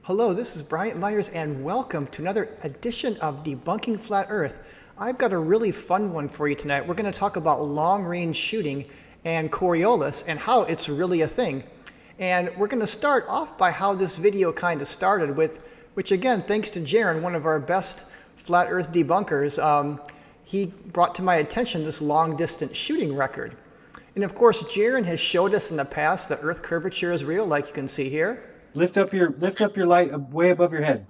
Hello, this is Bryant Myers and welcome to another edition of Debunking Flat Earth. I've got a really fun one for you tonight. We're going to talk about long-range shooting and Coriolis and how it's really a thing. And we're going to start off by how this video kind of started with, which again, thanks to Jaron, one of our best flat earth debunkers, he brought to my attention this long-distance shooting record. And of course, Jaron has showed us in the past that earth curvature is real, like you can see here. Lift up your light way above your head.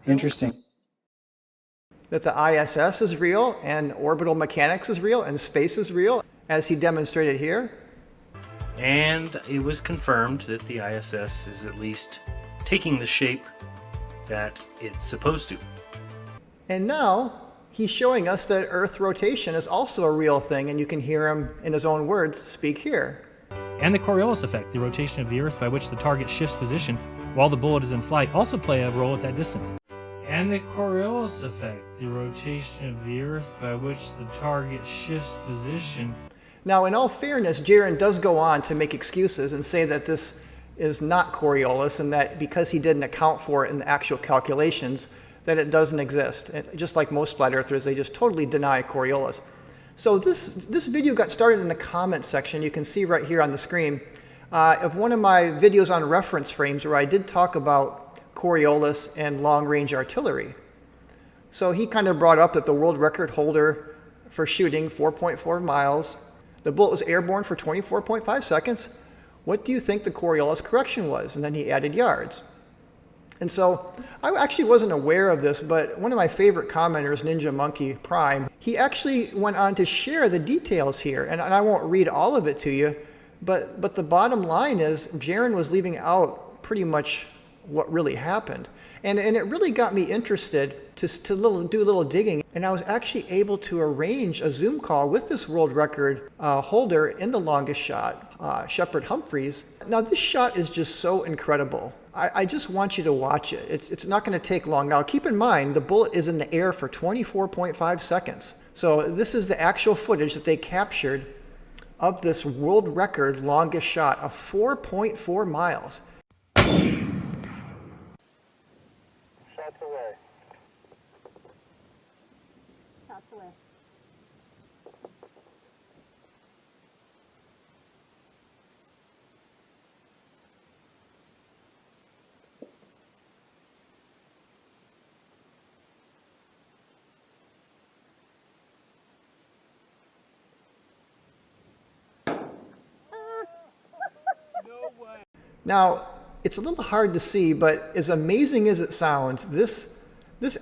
Interesting. That the ISS is real and orbital mechanics is real and space is real, as he demonstrated here. And it was confirmed that the ISS is at least taking the shape that it's supposed to. And now he's showing us that Earth rotation is also a real thing, and you can hear him in his own words speak here. And the Coriolis effect, the rotation of the Earth by which the target shifts position while the bullet is in flight, also play a role at that distance. And the Coriolis effect, the rotation of the Earth by which the target shifts position. Now, in all fairness, Jaron does go on to make excuses and say that this is not Coriolis and that because he didn't account for it in the actual calculations, that it doesn't exist. And just like most flat earthers, they just totally deny Coriolis. So this video got started in the comments section. You can see right here on the screen of one of my videos on reference frames where I did talk about Coriolis and long-range artillery. So he kind of brought up that the world record holder for shooting 4.4 miles, the bullet was airborne for 24.5 seconds. What do you think the Coriolis correction was? And then he added yards. And so I actually wasn't aware of this, but one of my favorite commenters, Ninja Monkey Prime, he actually went on to share the details here. And I won't read all of it to you, but the bottom line is Jaron was leaving out pretty much what really happened. And it really got me interested to do a little digging. And I was actually able to arrange a Zoom call with this world record holder in the longest shot, Shepard Humphreys. Now this shot is just so incredible. I just want you to watch it. It's not going to take long. Now keep in mind, the bullet is in the air for 24.5 seconds. So this is the actual footage that they captured of this world record longest shot of 4.4 miles. Shots away. Shots away. Now, it's a little hard to see, but as amazing as it sounds, this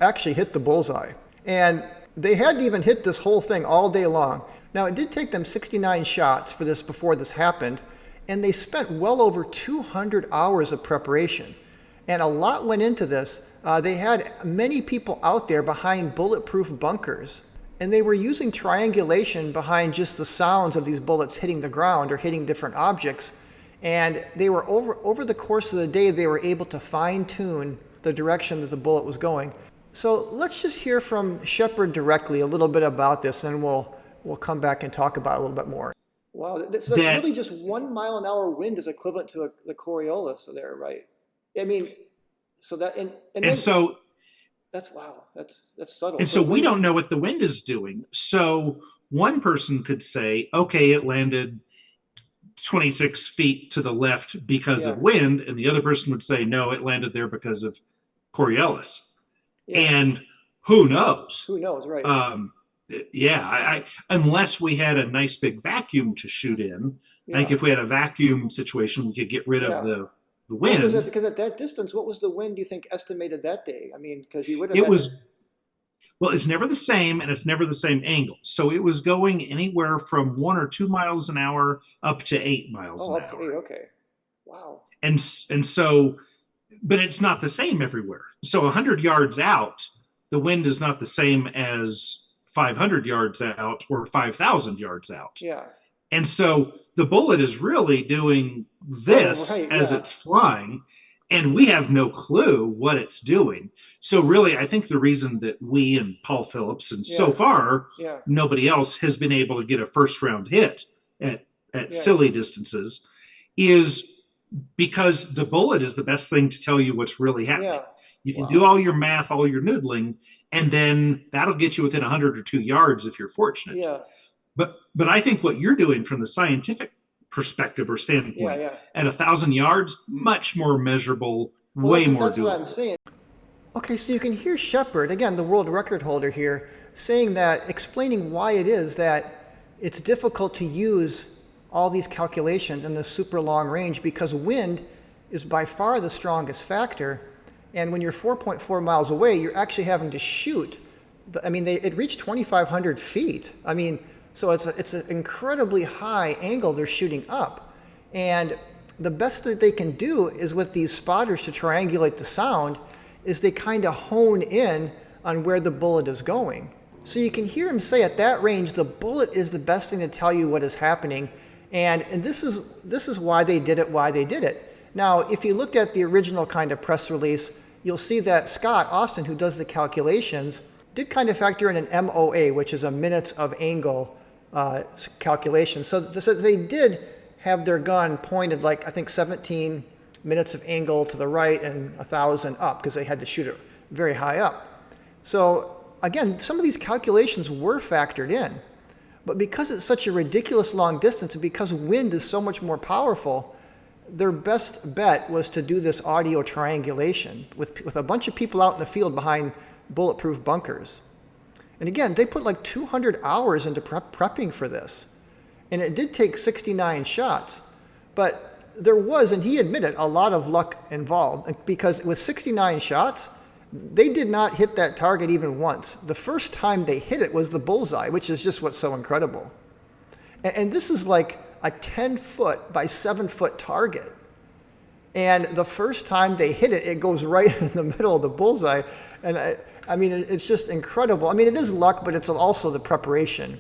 actually hit the bullseye. And they hadn't even hit this whole thing all day long. Now, it did take them 69 shots for this before this happened, and they spent well over 200 hours of preparation. And a lot went into this. They had many people out there behind bulletproof bunkers, and they were using triangulation behind just the sounds of these bullets hitting the ground or hitting different objects. And they were over the course of the day, they were able to fine tune the direction that the bullet was going. So let's just hear from Shepard directly a little bit about this, and we'll come back and talk about it a little bit more. Wow, that's really just 1 mile an hour wind is equivalent to the Coriolis there, right? I mean, so that and so that's wow, that's subtle. And so we don't know what the wind is doing. So one person could say, okay, it landed 26 feet to the left because of wind, and the other person would say, no, it landed there because of Coriolis. Yeah. And who knows? Who knows, right? I unless we had a nice big vacuum to shoot in. I think if we had a vacuum situation, we could get rid of the wind. Because at that distance, what was the wind, do you think, estimated that day? I mean, because you would have... Well, it's never the same, and it's never the same angle. So it was going anywhere from 1 or 2 miles an hour up to 8 miles an hour. Oh, up to 8, okay. Wow. And so, but it's not the same everywhere. So 100 yards out, the wind is not the same as 500 yards out or 5,000 yards out. Yeah. And so the bullet is really doing this as it's flying. And we have no clue what it's doing. So really, I think the reason that we and Paul Phillips and so far, nobody else has been able to get a first round hit at silly distances is because the bullet is the best thing to tell you what's really happening. Yeah. You can Wow. do all your math, all your noodling, and then that'll get you within 100 or 2 yards if you're fortunate. Yeah. But I think what you're doing from the scientific perspective or standpoint, Yeah. at 1,000 yards, much more measurable, Well, way more that's what I'm doable. saying. Okay, so you can hear Shepard, again, the world record holder here, saying that, explaining why it is that it's difficult to use all these calculations in the super long range because wind is by far the strongest factor. And when you're 4.4 miles away, you're actually having to shoot. I mean, it reached 2,500 feet. I mean, so it's an incredibly high angle they're shooting up. And the best that they can do is with these spotters to triangulate the sound is they kind of hone in on where the bullet is going. So you can hear him say at that range, the bullet is the best thing to tell you what is happening. And this is why they did it. Now, if you look at the original kind of press release, you'll see that Scott Austin, who does the calculations, did kind of factor in an MOA, which is a minutes of angle calculation. So they did have their gun pointed like, I think, 17 minutes of angle to the right and 1,000 up because they had to shoot it very high up. So again, some of these calculations were factored in. But because it's such a ridiculous long distance and because wind is so much more powerful, their best bet was to do this audio triangulation with a bunch of people out in the field behind bulletproof bunkers. And again, they put like 200 hours into prepping for this. And it did take 69 shots. But there was, and he admitted, a lot of luck involved because with 69 shots, they did not hit that target even once. The first time they hit it was the bullseye, which is just what's so incredible. And this is like a 10-foot by 7-foot target. And the first time they hit it, it goes right in the middle of the bullseye. And I mean, it's just incredible. I mean, it is luck, but it's also the preparation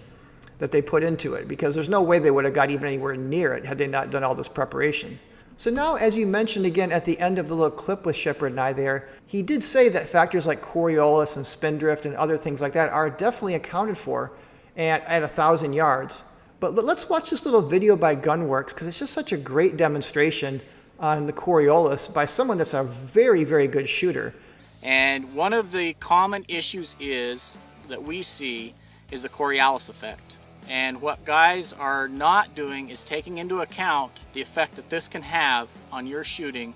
that they put into it because there's no way they would have got even anywhere near it had they not done all this preparation. So now, as you mentioned again at the end of the little clip with Shepard and I there, he did say that factors like Coriolis and spindrift and other things like that are definitely accounted for at 1,000 yards. But let's watch this little video by Gunworks because it's just such a great demonstration on the Coriolis by someone that's a very, very good shooter. And one of the common issues that we see is the Coriolis effect. And what guys are not doing is taking into account the effect that this can have on your shooting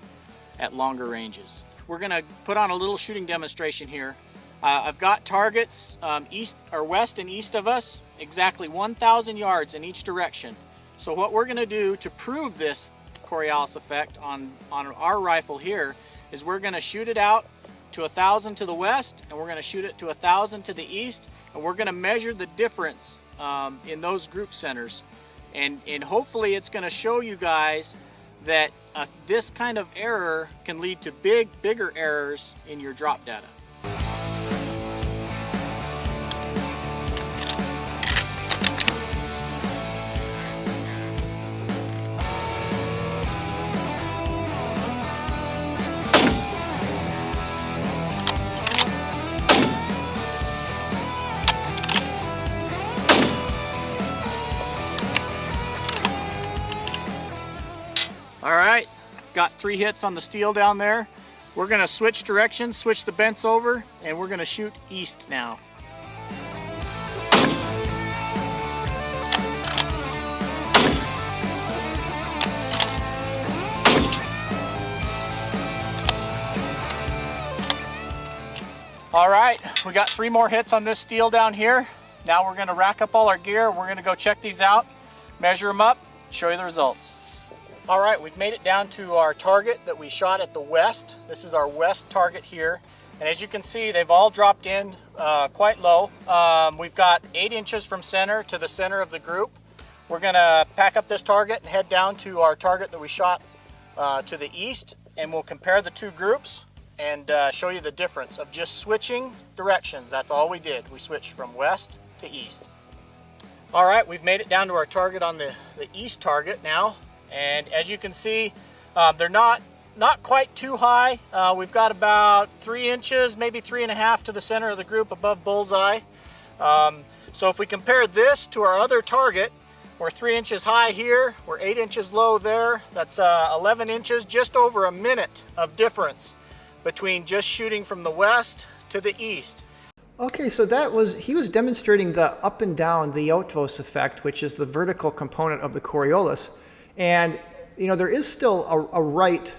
at longer ranges. We're going to put on a little shooting demonstration here. I've got targets east or west and east of us, exactly 1,000 yards in each direction. So what we're going to do to prove this Coriolis effect on our rifle here is we're going to shoot it out to 1,000 to the west, and we're going to shoot it to 1,000 to the east, and we're going to measure the difference in those group centers, and hopefully it's going to show you guys that this kind of error can lead to bigger errors in your drop data. All right, got 3 hits on the steel down there. We're gonna switch directions, switch the bents over, and we're gonna shoot east now. All right, we got 3 more hits on this steel down here. Now we're gonna rack up all our gear. We're gonna go check these out, measure them up, show you the results. All right, we've made it down to our target that we shot at the west. This is our west target here. And as you can see, they've all dropped in quite low. We've got 8 inches from center to the center of the group. We're gonna pack up this target and head down to our target that we shot to the east, and we'll compare the 2 groups and show you the difference of just switching directions. That's all we did. We switched from west to east. All right, we've made it down to our target on the east target now. And as you can see, they're not quite too high. We've got about 3 inches, maybe 3.5 to the center of the group above bullseye. So if we compare this to our other target, We're 3 inches high here, we're 8 inches low there. That's 11 inches, just over a minute of difference between just shooting from the west to the east. Okay, so he was demonstrating the up and down, the Outvost effect, which is the vertical component of the Coriolis. And, there is still a right,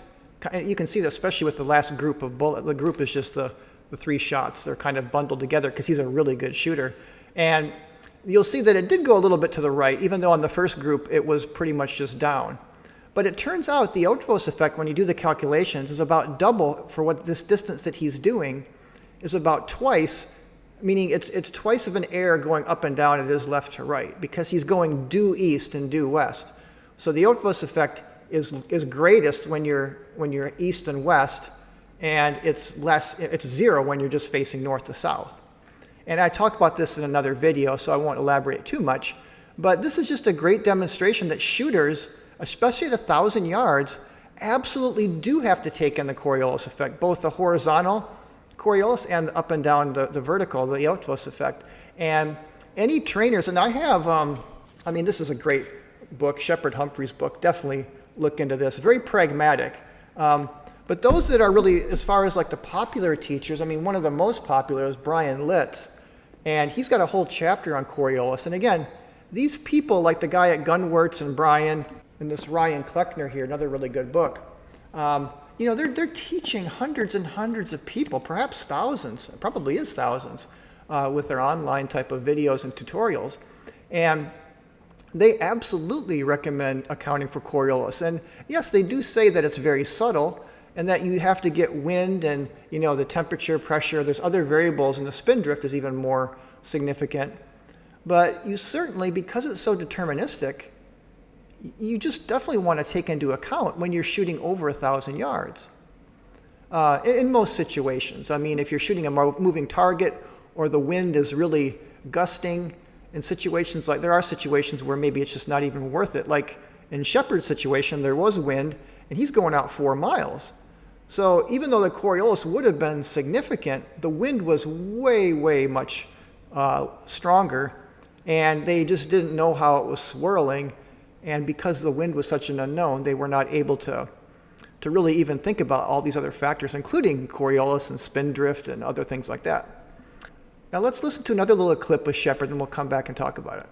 you can see that especially with the last group of bullet. The group is just the 3 shots. They're kind of bundled together because he's a really good shooter. And you'll see that it did go a little bit to the right, even though on the first group it was pretty much just down. But it turns out the Outvost effect, when you do the calculations, is about double for what this distance that he's doing is about twice, meaning it's twice of an air going up and down it is left to right, because he's going due east and due west. So the Outvost effect is greatest when you're east and west, and it's 0 when you're just facing north to south. And I talked about this in another video, so I won't elaborate too much. But this is just a great demonstration that shooters, especially at 1,000 yards, absolutely do have to take in the Coriolis effect, both the horizontal Coriolis and up and down the vertical, the Outvost effect. And any trainers, and I have, this is a great book, Shepard Humphrey's book, definitely look into this, very pragmatic. But those that are really, as far as like the popular teachers, one of the most popular is Brian Litz. And he's got a whole chapter on Coriolis. And again, these people, like the guy at Gunwerts and Brian, and this Ryan Kleckner here, another really good book, they're teaching hundreds and hundreds of people, perhaps thousands, it probably is thousands, with their online type of videos and tutorials. And they absolutely recommend accounting for Coriolis. And yes, they do say that it's very subtle, and that you have to get wind and the temperature, pressure. There's other variables, and the spin drift is even more significant. But you certainly, because it's so deterministic, you just definitely want to take into account when you're shooting over 1,000 yards. In most situations, if you're shooting a moving target or the wind is really gusting, in situations there are situations where maybe it's just not even worth it. Like in Shepard's situation, there was wind, and he's going out 4 miles. So even though the Coriolis would have been significant, the wind was way, way much stronger, and they just didn't know how it was swirling. And because the wind was such an unknown, they were not able to really even think about all these other factors, including Coriolis and spin drift and other things like that. Now let's listen to another little clip with Shepard, and we'll come back and talk about it.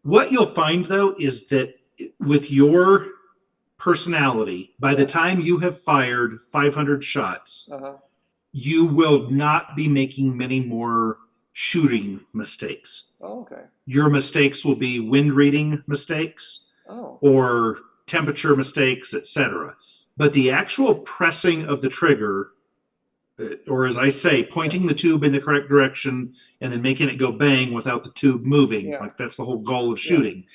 What you'll find, though, is that with your personality, by the time you have fired 500 shots, you will not be making many more shooting mistakes. Oh, okay. Your mistakes will be wind reading mistakes or temperature mistakes, etc. But the actual pressing of the trigger, or as I say, pointing the tube in the correct direction and then making it go bang without the tube moving, like that's the whole goal of shooting.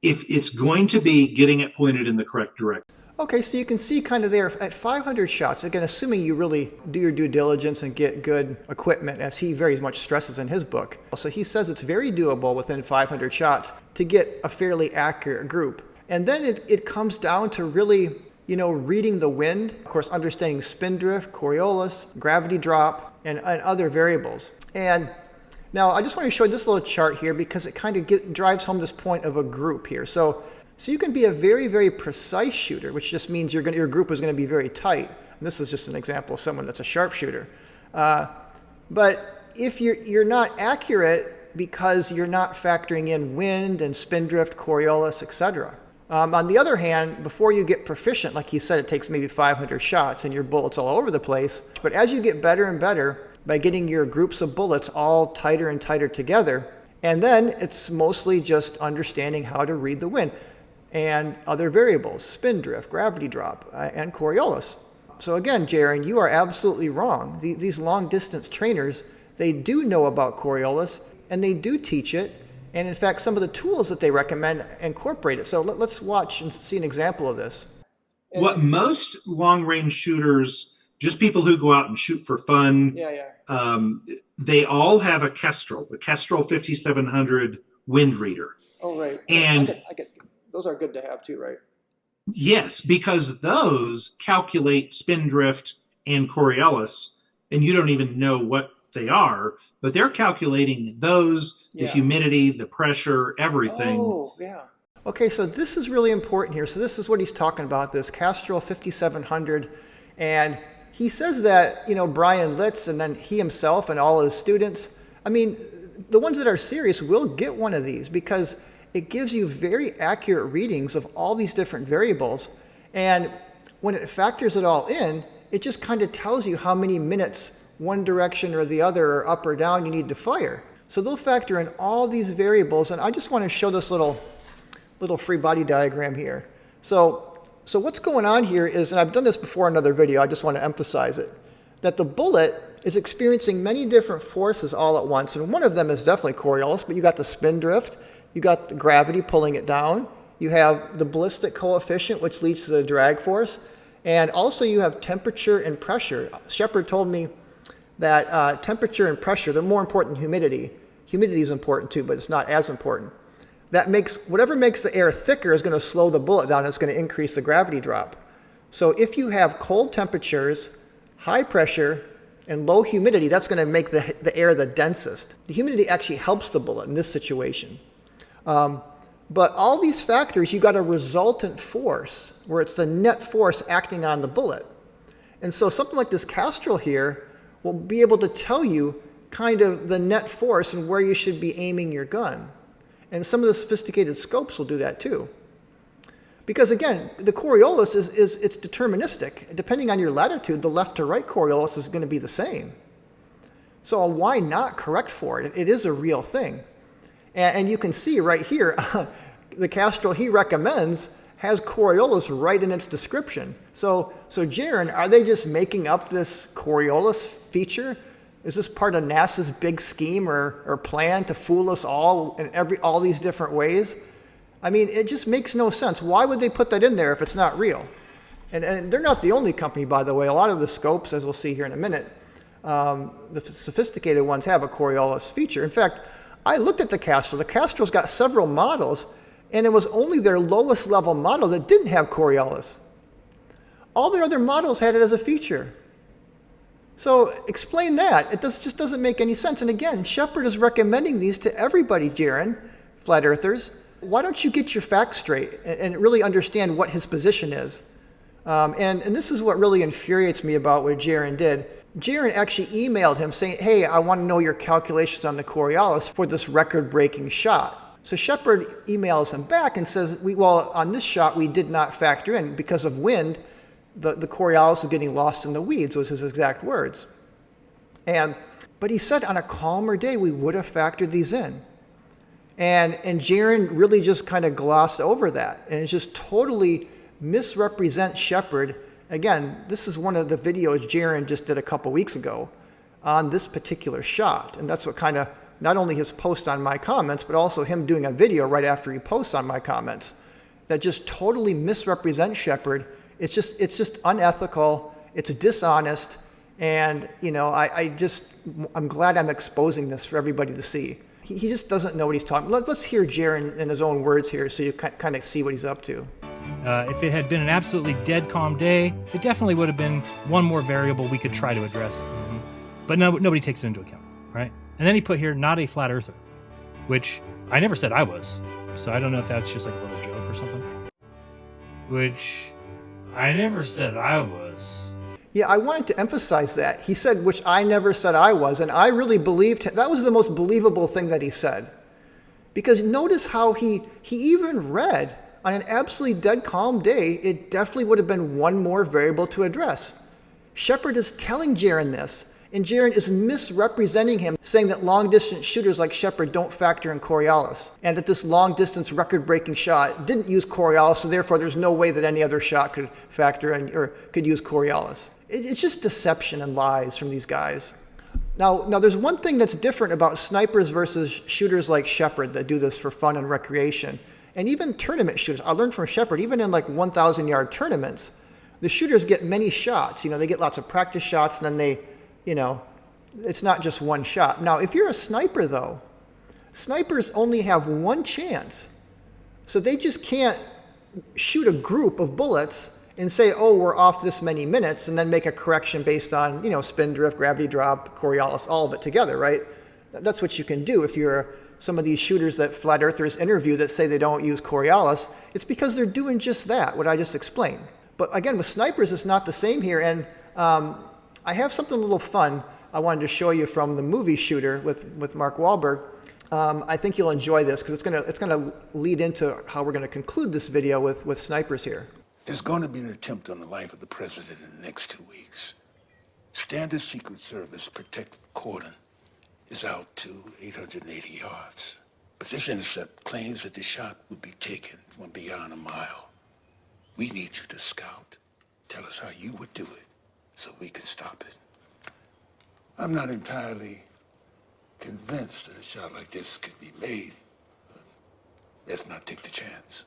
If it's going to be getting it pointed in the correct direction. Okay, so you can see kind of there at 500 shots, again, assuming you really do your due diligence and get good equipment, as he very much stresses in his book. So he says it's very doable within 500 shots to get a fairly accurate group. And then it comes down to really, reading the wind, of course, understanding spin drift, Coriolis, gravity drop, and other variables. And now I just want to show you this little chart here because it kind of drives home this point of a group here. So you can be a very, very precise shooter, which just means your group is going to be very tight. And this is just an example of someone that's a sharpshooter. But if you're not accurate because you're not factoring in wind and spin drift, Coriolis, etc. On the other hand, before you get proficient, like he said, it takes maybe 500 shots and your bullets all over the place. But as you get better and better by getting your groups of bullets all tighter and tighter together, and then it's mostly just understanding how to read the wind and other variables, spin drift, gravity drop, and Coriolis. So again, Jaron, you are absolutely wrong. These long distance trainers, they do know about Coriolis and they do teach it. And in fact, some of the tools that they recommend incorporate it. So let's watch and see an example of this. What most long range shooters, just people who go out and shoot for fun, they all have a Kestrel, the Kestrel 5700 wind reader. Oh, right. And I get those are good to have too, right? Yes, because those calculate spin drift and Coriolis, and you don't even know what they are, but they're calculating those, the humidity, the pressure, everything. Oh, yeah. Okay, so this is really important here. So this is what he's talking about, this Castrol 5700. And he says that, Brian Litz and then he himself and all his students, I mean, the ones that are serious will get one of these because it gives you very accurate readings of all these different variables. And when it factors it all in, it just kind of tells you how many minutes one direction or the other, or up or down, you need to fire. So they'll factor in all these variables. And I just want to show this little free body diagram here. So what's going on here is, and I've done this before in another video, I just want to emphasize it, that the bullet is experiencing many different forces all at once. And one of them is definitely Coriolis, but you got the spin drift, you got the gravity pulling it down, you have the ballistic coefficient, which leads to the drag force, and also you have temperature and pressure. Shepard told me that temperature and pressure, they're more important than humidity. Humidity is important too, but it's not as important. Whatever makes the air thicker is going to slow the bullet down. It's going to increase the gravity drop. So if you have cold temperatures, high pressure, and low humidity, that's going to make the air the densest. The humidity actually helps the bullet in this situation. But all these factors, you got a resultant force where it's the net force acting on the bullet. And so something like this Castrol here will be able to tell you kind of the net force and where you should be aiming your gun. And some of the sophisticated scopes will do that too. Because again, the Coriolis it's deterministic. Depending on your latitude, the left to right Coriolis is going to be the same. So why not correct for it? It is a real thing. And you can see right here, the Castrol he recommends has Coriolis right in its description. So Jaron, are they just making up this Coriolis feature? Is this part of NASA's big scheme or plan to fool us all in all these different ways? I mean, it just makes no sense. Why would they put that in there if it's not real? And they're not the only company, by the way. A lot of the scopes, as we'll see here in a minute, the sophisticated ones have a Coriolis feature. In fact, I looked at the Castrol. The Castrol's got several models, and it was only their lowest level model that didn't have Coriolis. All their other models had it as a feature. So explain that. It just doesn't make any sense. And again, Shepard is recommending these to everybody, Jaron, flat earthers. Why don't you get your facts straight and really understand what his position is? And this is what really infuriates me about what Jaron did. Jaron actually emailed him saying, hey, I want to know your calculations on the Coriolis for this record-breaking shot. So Shepard emails him back and says, well, on this shot, we did not factor in because of wind. The Coriolis is getting lost in the weeds, was his exact words. But he said on a calmer day, we would have factored these in. And Jaron really just kind of glossed over that and just totally misrepresents Shepard. Again, this is one of the videos Jaron just did a couple weeks ago on this particular shot. And that's what kind of, not only his post on my comments, but also him doing a video right after he posts on my comments that just totally misrepresents Shepard. It's just unethical. It's dishonest. And, I'm glad I'm exposing this for everybody to see. He just doesn't know what he's talking about. Let's hear Jaron in his own words here so you kind of see what he's up to. If it had been an absolutely dead calm day, it definitely would have been one more variable we could try to address. But nobody takes it into account, right? And then he put here, not a flat earther, which I never said I was. So I don't know if that's just like a little joke or something. Which I never said I was. Yeah, I wanted to emphasize that. He said, which I never said I was, and I really believed him. That was the most believable thing that he said. Because notice how he even read, on an absolutely dead calm day, it definitely would have been one more variable to address. Shepard is telling Jaron this, and Jaron is misrepresenting him, saying that long-distance shooters like Shepard don't factor in Coriolis, and that this long-distance record-breaking shot didn't use Coriolis, so therefore there's no way that any other shot could factor in or could use Coriolis. It's just deception and lies from these guys. Now there's one thing that's different about snipers versus shooters like Shepard that do this for fun and recreation, and even tournament shooters. I learned from Shepard, even in like 1,000-yard tournaments, the shooters get many shots. They get lots of practice shots, and then they, it's not just one shot. Now, if you're a sniper, though, snipers only have one chance. So they just can't shoot a group of bullets and say, oh, we're off this many minutes, and then make a correction based on, spin drift, gravity drop, Coriolis, all of it together, right? That's what you can do if you're some of these shooters that flat earthers interview that say they don't use Coriolis, it's because they're doing just that, what I just explained. But again, with snipers, it's not the same here. And I have something a little fun I wanted to show you from the movie Shooter with Mark Wahlberg. I think you'll enjoy this because it's gonna lead into how we're gonna conclude this video with snipers here. There's going to be an attempt on the life of the president in the next 2 weeks. Standard Secret Service protective cordon is out to 880 yards. But this intercept claims that the shot would be taken from beyond a mile. We need you to scout. Tell us how you would do it so we can stop it. I'm not entirely convinced that a shot like this could be made. But let's not take the chance.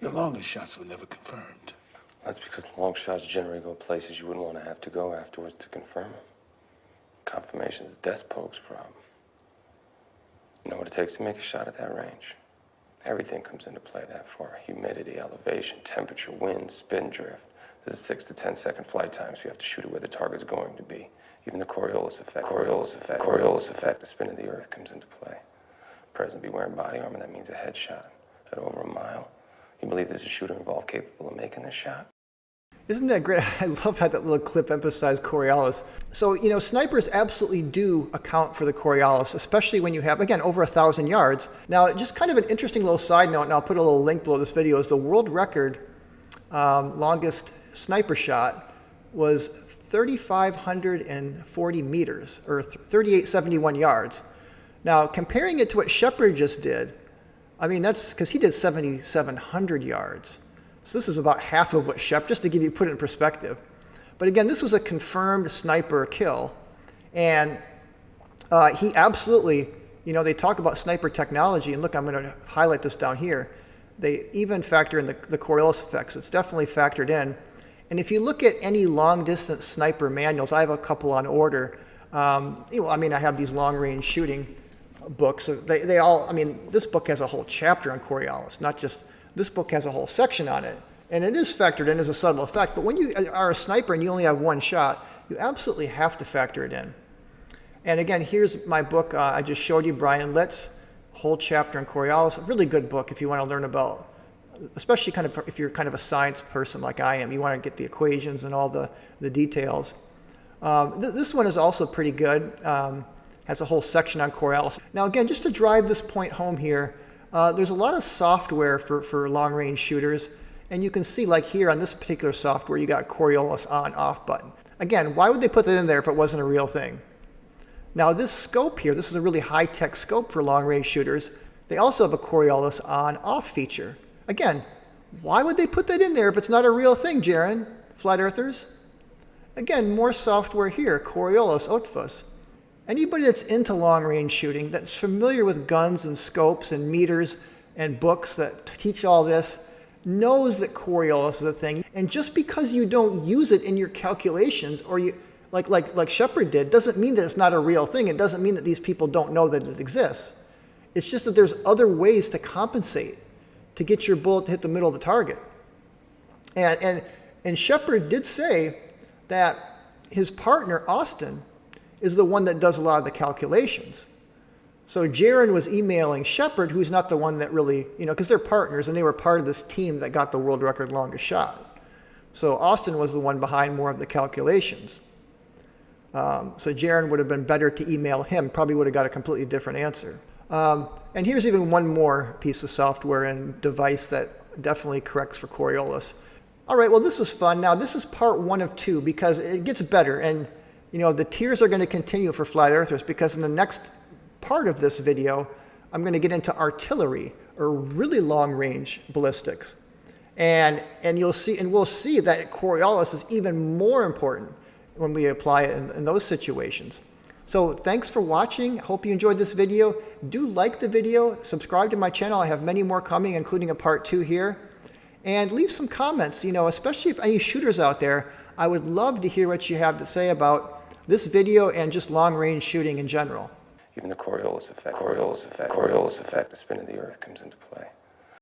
Your longest shots were never confirmed. That's because long shots generally go places you wouldn't want to have to go afterwards to confirm them. Confirmation's a desk poke's problem. You know what it takes to make a shot at that range? Everything comes into play that far. Humidity, elevation, temperature, wind, spin drift. There's a 6 to 10 second flight time, so you have to shoot it where the target's going to be. Even the Coriolis effect, the spin of the earth comes into play. President be wearing body armor, that means a headshot at over a mile. You believe there's a shooter involved capable of making this shot? Isn't that great? I love how that little clip emphasized Coriolis. So, you know, snipers absolutely do account for the Coriolis, especially when you have, again, over 1,000 yards. Now, just kind of an interesting little side note, and I'll put a little link below this video, is the world record longest sniper shot was 3,540 meters, or 3,871 yards. Now, comparing it to what Shepard just did, I mean, that's because he did 7,700 yards. So this is about half of what Shep, just to give you, put it in perspective. But again, this was a confirmed sniper kill. And he absolutely, you know, they talk about sniper technology, and look, I'm going to highlight this down here. They even factor in the Coriolis effects. It's definitely factored in. And if you look at any long-distance sniper manuals, I have a couple on order. You know, I mean, I have these long-range shooting books. They all, I mean, this book has a whole chapter on Coriolis, not just, this book has a whole section on it. And it is factored in as a subtle effect, but when you are a sniper and you only have one shot, you absolutely have to factor it in. And again, here's my book I just showed you, Brian Litt's whole chapter on Coriolis. A really good book if you want to learn about, especially kind of if you're kind of a science person like I am, you want to get the equations and all the details. This one is also pretty good. Has a whole section on Coriolis. Now again, just to drive this point home here, there's a lot of software for long-range shooters, and you can see, like here on this particular software, you got Coriolis on/off button. Again, why would they put that in there if it wasn't a real thing? Now this scope here, this is a really high-tech scope for long-range shooters. They also have a Coriolis on/off feature. Again, why would they put that in there if it's not a real thing, Jaron, flat earthers? Again, more software here, Coriolis, OTFUS. Anybody that's into long-range shooting, that's familiar with guns and scopes and meters and books that teach all this, knows that Coriolis is a thing. And just because you don't use it in your calculations, or you, like Shepard did, doesn't mean that it's not a real thing. It doesn't mean that these people don't know that it exists. It's just that there's other ways to compensate to get your bullet to hit the middle of the target. And Shepard did say that his partner, Austin, is the one that does a lot of the calculations. So Jaron was emailing Shepard, who's not the one that really, you know, because they're partners and they were part of this team that got the world record longest shot. So Austin was the one behind more of the calculations. So Jaron would have been better to email him, probably would have got a completely different answer. And here's even one more piece of software and device that definitely corrects for Coriolis. All right, well, this is fun. Now, this is part 1 of 2 because it gets better. And you know, the tiers are going to continue for flat earthers because in the next part of this video, I'm going to get into artillery or really long range ballistics. And you'll see, and we'll see that Coriolis is even more important when we apply it in those situations. So thanks for watching. Hope you enjoyed this video. Do like the video, subscribe to my channel. I have many more coming, including a part 2 here. And leave some comments, you know, especially if any shooters out there. I would love to hear what you have to say about this video and just long-range shooting in general. Even the Coriolis effect, the spin of the earth comes into play.